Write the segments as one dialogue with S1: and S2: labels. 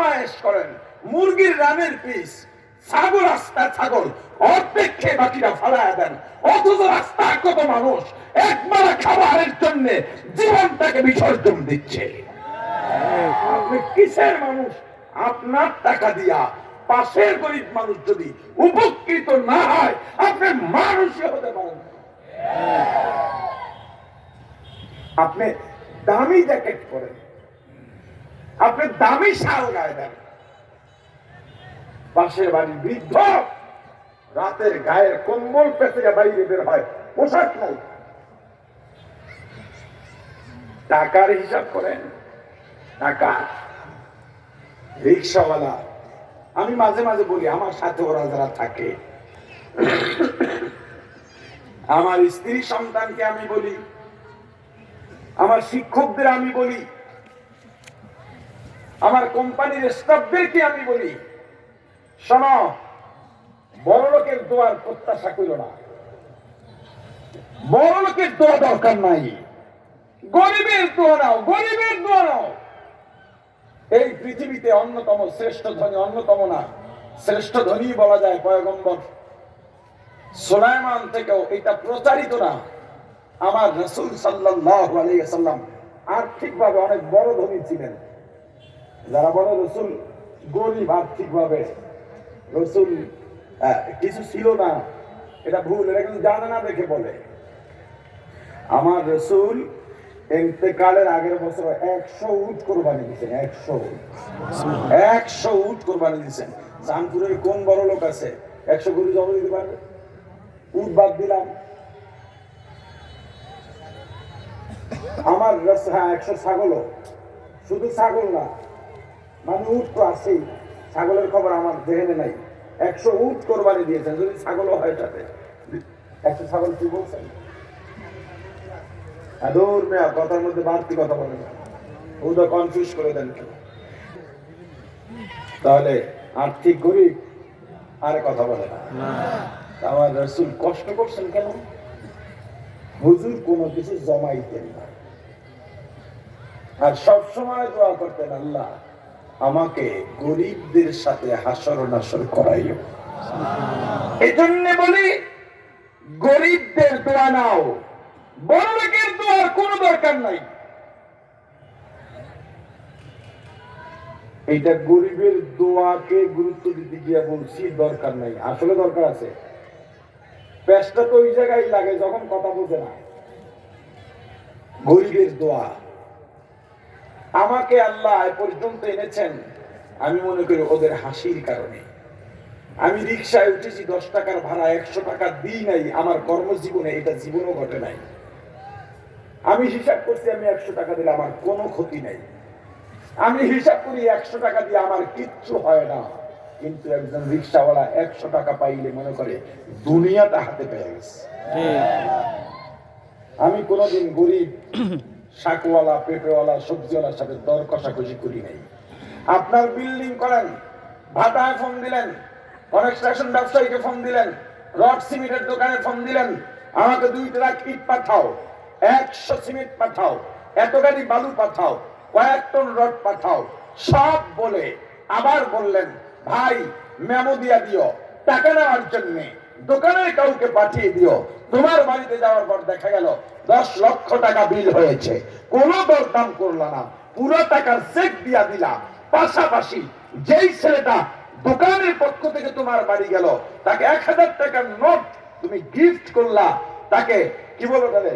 S1: আজমায়েশ করেন, মুরগির রানের পিস, ছাগল রাস্তা ছাগল অর্ধেক খেয়ে বাকিরা ফালায়া দেন, অথচ রাস্তায় কত মানুষ একবার খাবারের জন্য জীবনটাকে বিসর্জন দিচ্ছে। আপনি কিসের মানুষ? আপনার টাকা দিয়া পাশের গরিব মানুষ যদি উপকৃত না হয়, আপনি মানুষই হতে পারেন। আপনি দামি জ্যাকেট পরেন, আপনি দামি শাল গায়ে দেন, পাশের বাড়ির বৃদ্ধ রাতের গায়ের কম্বল পেতে বাইরে বের হয়, পোশাক নাই। টাকার হিসাব করেন, টাকা। রিক্সাওয়ালা, আমি মাঝে মাঝে বলি, আমার সাথে ওরা যারা থাকে, আমার স্ত্রী সন্তানকে আমি বলি, আমার শিক্ষকদের আমি বলি, আমার কোম্পানির স্টাফদেরকে আমি বলি, শোনো, বড় লোকের দোয়ার প্রত্যাশা করিল না, বড় লোকের দোয়া দরকার নাই, গরিবের দোয়া নাও, গরিবের দোয়া নাও। এই পৃথিবীতে অন্যতম শ্রেষ্ঠ ধনী, অন্যতম না শ্রেষ্ঠ ধনী বলা যায় পয়গম্বর সুলাইমান থেকেও এটা প্রচারিত না। আমার রাসূল সাল্লাল্লাহু আলাইহি ওয়াসাল্লাম আর্থিকভাবে অনেক বড় ধনী ছিলেন। যারা বড় রাসূল গরিব আর্থিকভাবে, রাসূল কিছু ছিল না, এটা ভুল, এটা কিন্তু জানে না দেখে বলে। আমার রাসূল ইন্তেকালের আগের বছর 100 উট কোরবানি দিয়েছেন, 100 উট কোরবানি দিয়েছেন। জানপুরের কোন বড় লোক আছে 100 গরু জমা দিতে পারবে? উট বাদ দিলাম, আমার 100 ছাগলও, শুধু ছাগল না, মানে উট তো আছেই, ছাগলের খবর আমার জেহেনে নাই। 100 উট কোরবানি দিয়েছেন, যদি ছাগলও হয় সাথে 100 ছাগল। কি বলছেন? আদর মেয়া কথার মধ্যে বাড়তি কথা বলেন, ওটা কনফিউজ করে দেন কেন? তাহলে আর্থিক গরিব আর কথা বলে না। আমার রাসূল কষ্ট করছেন কেন? হুজুর কোনো কিছু জমাইতেন না, আর সবসময় দোয়া করতেন, আল্লাহ আমাকে গরিবদের সাথে হাসর নাসর করাইও। এজন্য বলি, গরিবদের দোয়া নাও, বড় লোকের দোয়ার কোনো দরকার নাই। এটা গরিবের দোয়াকে গুরুত্ব দিতে গিয়ে বলছি দরকার নাই, আসলে দরকার আছে। পেশটা তো ওই জায়গায় লাগে যখন কথা বোঝে না। গরিবের দোয়া, আমাকে আল্লাহ পর্যন্ত এনেছেন, আমি মনে করি ওদের হাসির কারণে। আমি রিক্সায় উঠেছি, 10 টাকার ভাড়া 100 টাকা দিই নাই, আমার কর্মজীবনে এটা জীবনও ঘটে নাই। আমি হিসাব করছি, আমি 100 টাকা দিলে আমার কোনো ক্ষতি নাই। আমি হিসাব করি 100 টাকা দিয়ে আমার কিচ্ছু হয় না, কিন্তু একজন রিক্সাওয়ালা 100 টাকা পাইলে মনে করে দুনিয়াটা হাতে পেয়ে গেছে। আমি কোনোদিন গরিব শাকওয়ালা, পেঁপেওয়ালা, সবজিওয়ালার সাথে দর কষাকষি করি নাই। আপনার বিল্ডিং করেন, ভাটায় ফোন দিলেন, কনস্ট্রাকশন ব্যবসায়ীকে ফোন দিলেন, রড সিমেন্টের দোকানে ফোন দিলেন, আমাকে 2 ট্রাক ইট পাঠাও, 100 সিমেন্ট পাঠাও, এত গাড়ি বালু পাঠাও, কয়েক টন রড পাঠাও, সব বলে আবার বললেন, ভাই মেমো দিয়া দিও, টাকা নেওয়ার জন্য দোকানের কাউকে পাঠিয়ে দিও। তোমার বাড়িতে যাওয়ার পর দেখা গেল 10 লক্ষ টাকা বিল হয়েছে, কোনো দরদাম করলা না, পুরো টাকার চেক দিয়া দিলা। পাশাপাশি যেই ছেলেটা দোকানের পক্ষ থেকে তোমার বাড়ি গেল, তাকে 1000 টাকার নোট তুমি গিফট করলা, তাকে কি বলো তাহলে?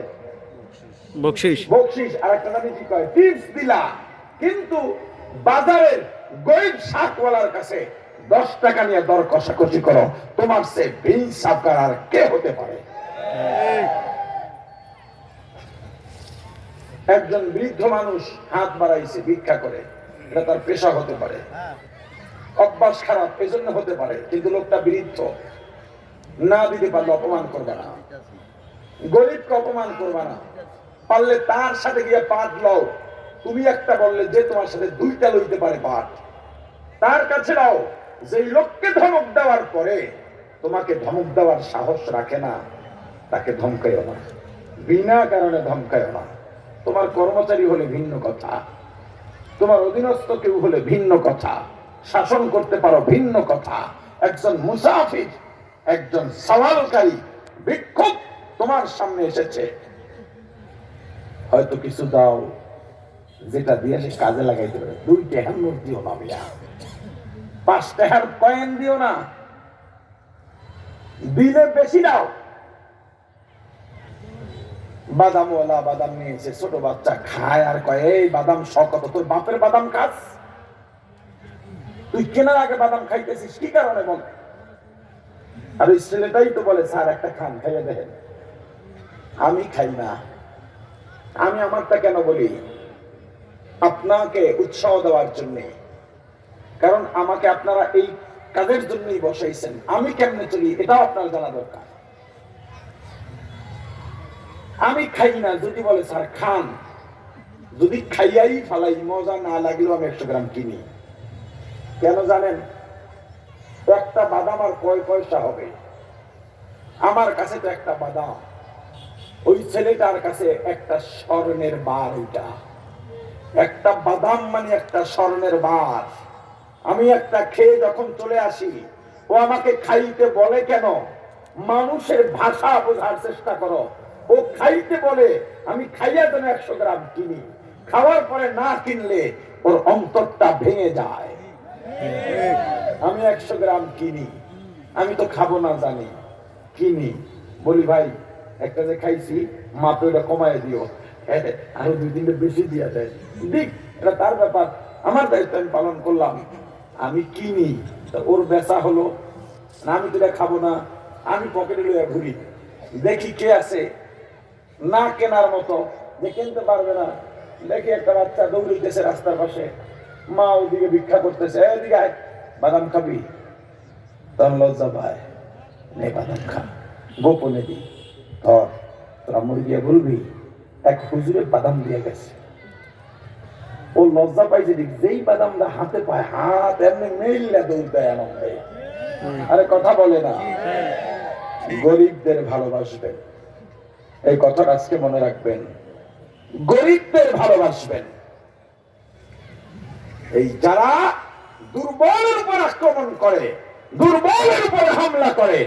S1: বকশিশ। বকশিশ। আর একটা জানি কি কয়? টিপস দিলা। কিন্তু বাজারের গরিব শাকওয়ালার কাছে 10 টাকা নিয়ে দর কষাকষি করো, তোমার সে বেইনসাফকার আর কে হতে পারে? একজন বৃদ্ধ মানুষ হাত বাড়াইছে ভিক্ষা করে, এটা তার পেশা হতে পারে, অভ্যাস খারাপ এজন্য হতে পারে, কিন্তু লোকটা বৃদ্ধ, না দিতে পারলে অপমান করবে না, গরিবকে অপমান করবে না, পারলে তার সাথে গিয়ে পাঠ লও। তুমি একটা বললে যে তোমার সাথে 2টা লইতে পারে পাঠ, তার কাছে নাও। যে লোককে ধমক দেওয়ার পরে তোমাকে ধমক দেওয়ার সাহস রাখে না, তাকে ধমকাইও না, বিনা কারণে ধমকাইও না। তোমার কর্মচারী হলে ভিন্ন কথা, তোমার অধীনস্থ কেউ হলে ভিন্ন কথা, শাসন করতে পারো ভিন্ন কথা, একজন মুসাফির, একজন সওয়ালকারী ভিক্ষুক তোমার সামনে এসেছে, হয়তো কিছু দাও যেটা দিয়ে সে কাজে লাগাইতে পারে। 2 টাকার নোট দিও না মিয়া, 5 টাকার কয়েন দিও না, দিলে বেশি দাও। বাদামওয়ালা বাদাম নিয়েছে, ছোট বাচ্চা খায় আর কয় এই বাদাম শখ, তোর বাপের বাদাম খাস, তুই কেনার আগে বাদাম খাইতেছিস কি কারণে বল? আর ওই ছেলেটাই তো বলে স্যার একটা খান, খাইয়ে দেখেন। আমি খাই না, আমি আমারটা কেন বলি? আপনাকে উৎসাহ দেওয়ার জন্য, কারণ আমাকে আপনারা এই কাজের জন্যই বসাইছেন। আমি কেমনে চলি এটাও আপনার জানা দরকার। আমি খাই না, যদি বলে স্যার খান, যদি খাইয়াই ফালাই, মজা না লাগলেও আমি 100 গ্রাম কিনি। কেন জানেন? একটা বাদাম আর কয় পয়সা হবে? আমার কাছে তো একটা বাদাম, ওই ছেলেটার কাছে একটা স্বর্ণের বার। ওইটা একটা বাদাম মানে একটা স্বর্ণের বার। আমি একটা খেয়ে যখন চলে আসি, ও আমাকে খাইতে বলে কেন? মানুষের ভাষা বোঝার চেষ্টা করো। ও খাইতে বলে, আমি খাইয়া যেন 100 গ্রাম কিনি। খাওয়ার পরে না কিনলে ওর অন্তরটা ভেঙে যায়। আমি 100 গ্রাম কিনি, আমি তো খাবো না জানি, কিনি, বলি ভাই একটা যে খাইছি মাত্র এটা কমায় দিও, আরো 2-3টা বেশি দিয়া দেয়, দিক, এটা তার ব্যাপার, আমার দায়িত্ব আমি পালন করলাম। আমি কিনি, ওর বেচা হলো না, আমি তো এটা খাবো না, আমি পকেটে লইয়া ঘুরি, দেখি কে আছে না কেনার মতো, যে কিনতে পারবে না। দেখি একটা বাচ্চা দৌড়িতেছে রাস্তার পাশে, মা ওইদিকে ভিক্ষা করতেছে, এদিকে আয় বাদাম খাবি? তখন লজ্জা পায়, নে বাদাম খা, গোপনে দি, ধর তোরা মুড়ি দিয়ে বলবি এক হুজুরে বাদাম দিয়ে গেছে। ও লজ্জা পাই যে যেই বাদামটা হাতে পায়, হাত এমনি মেইল্লা দৌড় দেয় আনন্দে। আরে কথা বলে না, গরিবদের ভালোবাসবেন, এই কথাটা আজকে মনে রাখবেন, গরিবদের ভালোবাসবেন। এই যারা দুর্বলের উপর আক্রমণ করে, দুর্বলের উপর হামলা করে,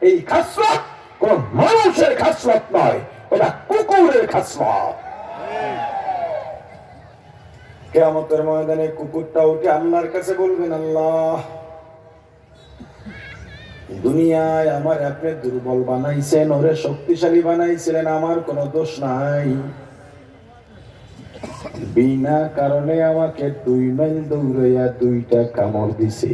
S1: এই খাসলত কোন মানুষের খাসলত নয়, এটা কুকুরের খাসলত। কিয়ামতের ময়দানে কুকুরটা উঠে আল্লাহর কাছে বলবেন, আল্লাহ দুনিয়ায় আমার আপনি দুর্বল বানাইছেন, ওরে শক্তিশালী বানাইছিলেন, আমার কোনো দোষ নাই, বিনা কারণে আমাকে 2 মাইল দৌড়াইয়া 2টা কামড় দিছে।